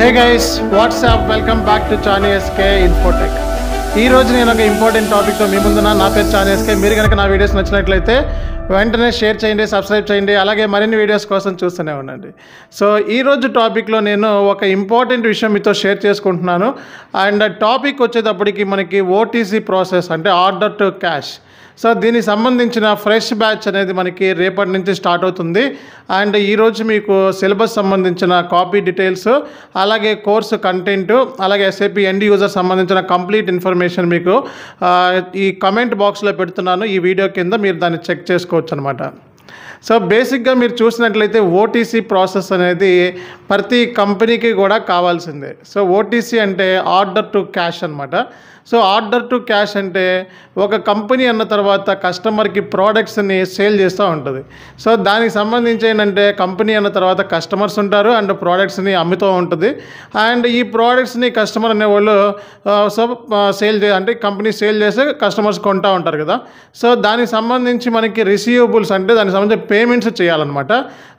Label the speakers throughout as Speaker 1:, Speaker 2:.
Speaker 1: Hey guys what's up welcome back to Chani SK Infotech. ఈ రోజు నేను ఒక ఇంపార్టెంట్ టాపిక్తో మీ ముందున్న. నా పేరు చానీ ఎస్కే. మీరు కనుక నా వీడియోస్ నచ్చినట్లయితే వెంటనే షేర్ చేయండి, సబ్స్క్రైబ్ చేయండి, అలాగే మరిన్ని వీడియోస్ కోసం చూస్తూనే ఉండండి. సో ఈరోజు టాపిక్లో నేను ఒక ఇంపార్టెంట్ విషయం మీతో షేర్ చేసుకుంటున్నాను. అండ్ టాపిక్ వచ్చేటప్పటికి మనకి ఓటీసీ ప్రాసెస్ అంటే ఆర్డర్ టు క్యాష్. సో దీనికి సంబంధించిన ఫ్రెష్ బ్యాచ్ అనేది మనకి రేపటి నుంచి స్టార్ట్ అవుతుంది. అండ్ ఈరోజు మీకు సిలబస్ సంబంధించిన కాపీ డీటెయిల్స్, అలాగే కోర్సు కంటెంట్, అలాగే ఎస్ఏపీ ఎండ్ యూజర్ సంబంధించిన కంప్లీట్ ఇన్ఫర్మేషన్ మీకు ఈ కమెంట్ బాక్స్లో పెడుతున్నాను. ఈ వీడియో కింద మీరు దాన్ని చెక్ చేసుకోవచ్చు అనమాట. సో బేసిక్గా మీరు చూసినట్లయితే ఓటీసీ ప్రాసెస్ అనేది ప్రతి కంపెనీకి కూడా కావాల్సిందే. సో ఓటీసీ అంటే ఆర్డర్ టు క్యాష్ అనమాట. సో ఆర్డర్ టు క్యాష్ అంటే ఒక కంపెనీ అన్న తర్వాత కస్టమర్కి ప్రోడక్ట్స్ని సేల్ చేస్తూ ఉంటుంది. సో దానికి సంబంధించి ఏంటంటే కంపెనీ అన్న తర్వాత కస్టమర్స్ ఉంటారు అండ్ ప్రోడక్ట్స్ని అమ్ముతూ ఉంటుంది. అండ్ ఈ ప్రోడక్ట్స్ని కస్టమర్ అనేవాళ్ళు అంటే కంపెనీ సేల్ చేస్తే కస్టమర్స్ కొంటూ ఉంటారు కదా. సో దానికి సంబంధించి మనకి రిసీవబుల్స్ అంటే దానికి సంబంధించి పేమెంట్స్ చేయాలన్నమాట.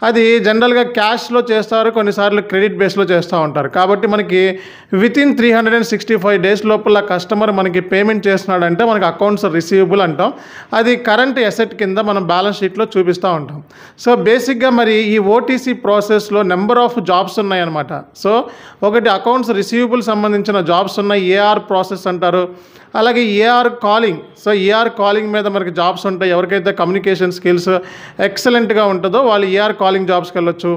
Speaker 1: అది జనరల్గా క్యాష్లో చేస్తారు, కొన్నిసార్లు క్రెడిట్ బేస్లో చేస్తూ ఉంటారు. కాబట్టి మనకి వితిన్ 365 డేస్ లోపల కస్టమర్ మనకి పేమెంట్ చేస్తున్నాడంటే మనకి అకౌంట్స్ రిసీవబుల్ అంటాం. అది కరెంట్ అసెట్ కింద మనం బ్యాలెన్స్ షీట్లో చూపిస్తూ ఉంటాం. సో బేసిక్గా మరి ఈ ఓటీసీ ప్రాసెస్లో నెంబర్ ఆఫ్ జాబ్స్ ఉన్నాయన్నమాట. సో ఒకటి అకౌంట్స్ రిసీవబుల్ సంబంధించిన జాబ్స్ ఉన్నాయి, ఏఆర్ ప్రాసెస్ అంటారు. అలాగే AR calling. So AR calling మీద మనకి జాబ్స్ ఉంటాయి. ఎవరికైతే కమ్యూనికేషన్ స్కిల్స్ ఎక్సలెంట్గా ఉంటుందో వాళ్ళు ఏఆర్ కాలింగ్ జాబ్స్కి వెళ్ళొచ్చు.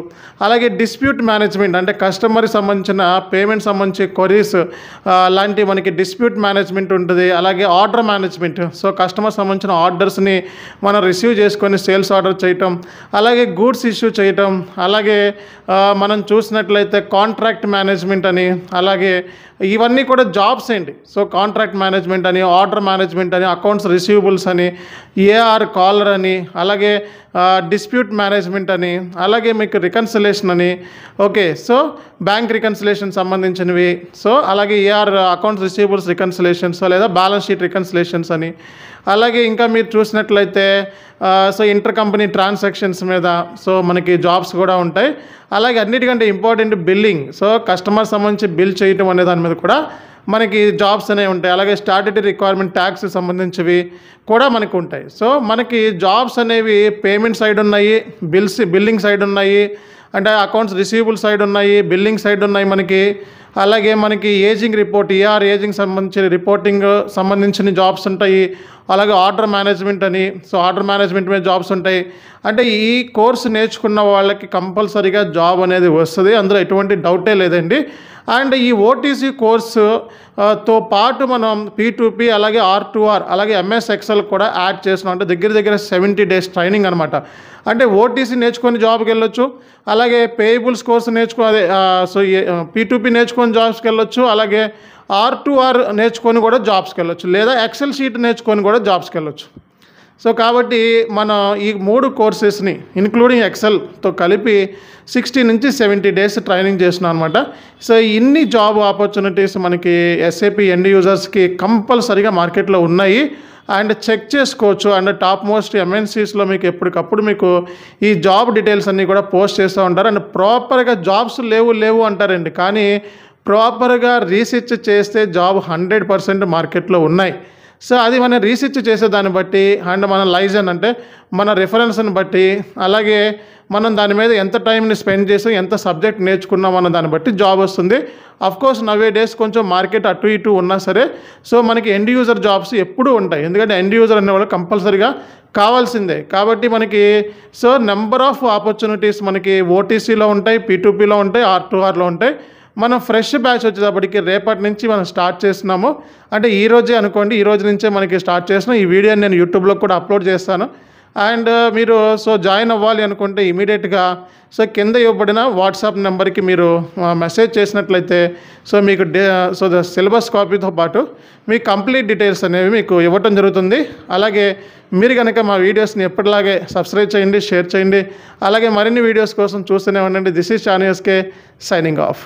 Speaker 1: అలాగే డిస్ప్యూట్ మేనేజ్మెంట్ అంటే కస్టమర్కి సంబంధించిన పేమెంట్ సంబంధించి క్వరీస్ లాంటి మనకి డిస్ప్యూట్ మేనేజ్మెంట్ ఉంటుంది. అలాగే ఆర్డర్ మేనేజ్మెంట్. సో కస్టమర్ సంబంధించిన ఆర్డర్స్ని మనం రిసీవ్ చేసుకొని సేల్స్ ఆర్డర్ చేయటం, అలాగే గూడ్స్ ఇష్యూ చేయటం, అలాగే మనం చూసినట్లయితే కాంట్రాక్ట్ మేనేజ్మెంట్ అని, అలాగే ఇవన్నీ కూడా జాబ్స్ ఏంటి. సో కాంట్రాక్ట్ మేనేజ్మెంట్ అని, ఆర్డర్ మేనేజ్మెంట్ అని, అకౌంట్స్ రిసీవబుల్స్ అని, ఏఆర్ కాలర్ అని, అలాగే డిస్ప్యూట్ మేనేజ్మెంట్ అని, అలాగే మీకు రికన్సిలేషన్ అని. ఓకే, సో బ్యాంక్ రికన్సిలేషన్ సంబంధించినవి. సో అలాగే ఏఆర్ అకౌంట్స్ రిసీవబుల్స్ రికన్సిలేషన్స్ లేదా బ్యాలెన్స్ షీట్ రికన్సిలేషన్స్ అని. అలాగే ఇంకా మీరు చూసినట్లయితే సో ఇంటర్ కంపెనీ ట్రాన్సాక్షన్స్ మీద సో మనకి జాబ్స్ కూడా ఉంటాయి. అలాగే అన్నిటికంటే ఇంపార్టెంట్ బిల్లింగ్. సో కస్టమర్ సంబంధించి బిల్ చేయటం అనే దాని మీద కూడా మనకి జాబ్స్ అనేవి ఉంటాయి. అలాగే స్టాట్యూటరీ రిక్వైర్మెంట్ ట్యాక్స్ సంబంధించివి కూడా మనకు ఉంటాయి. సో మనకి జాబ్స్ అనేవి పేమెంట్ సైడ్ ఉన్నాయి, బిల్లింగ్ సైడ్ ఉన్నాయి, అంటే అకౌంట్స్ రిసీవబుల్ సైడ్ ఉన్నాయి, బిల్లింగ్ సైడ్ ఉన్నాయి మనకి. అలాగే మనకి ఏజింగ్ రిపోర్ట్, ఏఆర్ ఏజింగ్ సంబంధించిన రిపోర్టింగ్ సంబంధించిన జాబ్స్ ఉంటాయి. అలాగే ఆర్డర్ మేనేజ్మెంట్ అని, సో ఆర్డర్ మేనేజ్మెంట్ మీద జాబ్స్ ఉంటాయి. అంటే ఈ కోర్సు నేర్చుకున్న వాళ్ళకి కంపల్సరీగా జాబ్ అనేది వస్తుంది, అందులో ఎటువంటి డౌటే లేదండి. అండ్ ఈ ఓటీసీ కోర్సుతో పాటు మనం P2P అలాగే R2R అలాగే MS Excel కూడా యాడ్ చేస్తున్నాం. అంటే దగ్గర 70 డేస్ ట్రైనింగ్ అనమాట. అంటే ఓటీసీ నేర్చుకొని జాబ్కి వెళ్ళొచ్చు, అలాగే పేయబుల్స్ కోర్సు సో P2P నేర్చుకొని జాబ్స్కి వెళ్ళొచ్చు, అలాగే R2R నేర్చుకొని కూడా జాబ్స్కి వెళ్ళొచ్చు, లేదా ఎక్సెల్ షీట్ నేర్చుకొని కూడా జాబ్స్కి వెళ్ళొచ్చు. సో కాబట్టి మనం ఈ 3 కోర్సెస్ని ఇంక్లూడింగ్ ఎక్సెల్తో కలిపి 60 నుంచి 70 డేస్ ట్రైనింగ్ చేస్తున్నాం అనమాట. సో ఇన్ని జాబ్ ఆపర్చునిటీస్ మనకి ఎస్ఏపీ ఎండ్ యూజర్స్కి కంపల్సరీగా మార్కెట్లో ఉన్నాయి. అండ్ చెక్ చేసుకోవచ్చు. అండ్ టాప్ మోస్ట్ MNCస్లో మీకు ఎప్పటికప్పుడు మీకు ఈ జాబ్ డీటెయిల్స్ అన్నీ కూడా పోస్ట్ చేస్తూ ఉంటారు. అండ్ ప్రాపర్గా జాబ్స్ లేవు అంటారండి, కానీ ప్రాపర్గా రీసెర్చ్ చేస్తే జాబ్ 100% మార్కెట్లో ఉన్నాయి. సో అది మనం రీసెర్చ్ చేసే దాన్ని బట్టి అండ్ మన లైజన్ అంటే మన రిఫరెన్స్ని బట్టి, అలాగే మనం దాని మీద ఎంత టైంని స్పెండ్ చేసి ఎంత సబ్జెక్ట్ నేర్చుకున్నాం అన్న దాన్ని బట్టి జాబ్ వస్తుంది. అఫ్కోర్స్ నవే డేస్ కొంచెం మార్కెట్ అటు ఇటు ఉన్నా సరే సో మనకి ఎండ్ యూజర్ జాబ్స్ ఎప్పుడూ ఉంటాయి. ఎందుకంటే ఎండ్ యూజర్ అనేవాళ్ళు కంపల్సరీగా కావాల్సిందే. కాబట్టి మనకి సో నెంబర్ ఆఫ్ ఆపర్చునిటీస్ మనకి ఓటీసీలో ఉంటాయి, P2Pలో ఉంటాయి, R2Rలో ఉంటాయి. మనం ఫ్రెష్ బ్యాచ్ వచ్చేటప్పటికి రేపటి నుంచి మనం స్టార్ట్ చేస్తున్నాము. అంటే ఈ రోజే అనుకోండి, ఈ రోజు నుంచే మనకి స్టార్ట్ చేస్తున్నాం. ఈ వీడియోని నేను యూట్యూబ్లో కూడా అప్లోడ్ చేస్తాను. అండ్ మీరు సో జాయిన్ అవ్వాలి అనుకుంటే ఇమీడియట్గా సో కింద ఇవ్వబడిన వాట్సాప్ నెంబర్కి మీరు మెసేజ్ చేసినట్లయితే సో మీకు సో సిలబస్ కాపీతో పాటు మీ కంప్లీట్ డీటెయిల్స్ అనేవి మీకు ఇవ్వటం జరుగుతుంది. అలాగే మీరు కనుక మా వీడియోస్ని ఎప్పటిలాగే సబ్స్క్రైబ్ చేయండి, షేర్ చేయండి, అలాగే మరిన్ని వీడియోస్ కోసం చూస్తూనే ఉండండి. This is Chani SK signing of.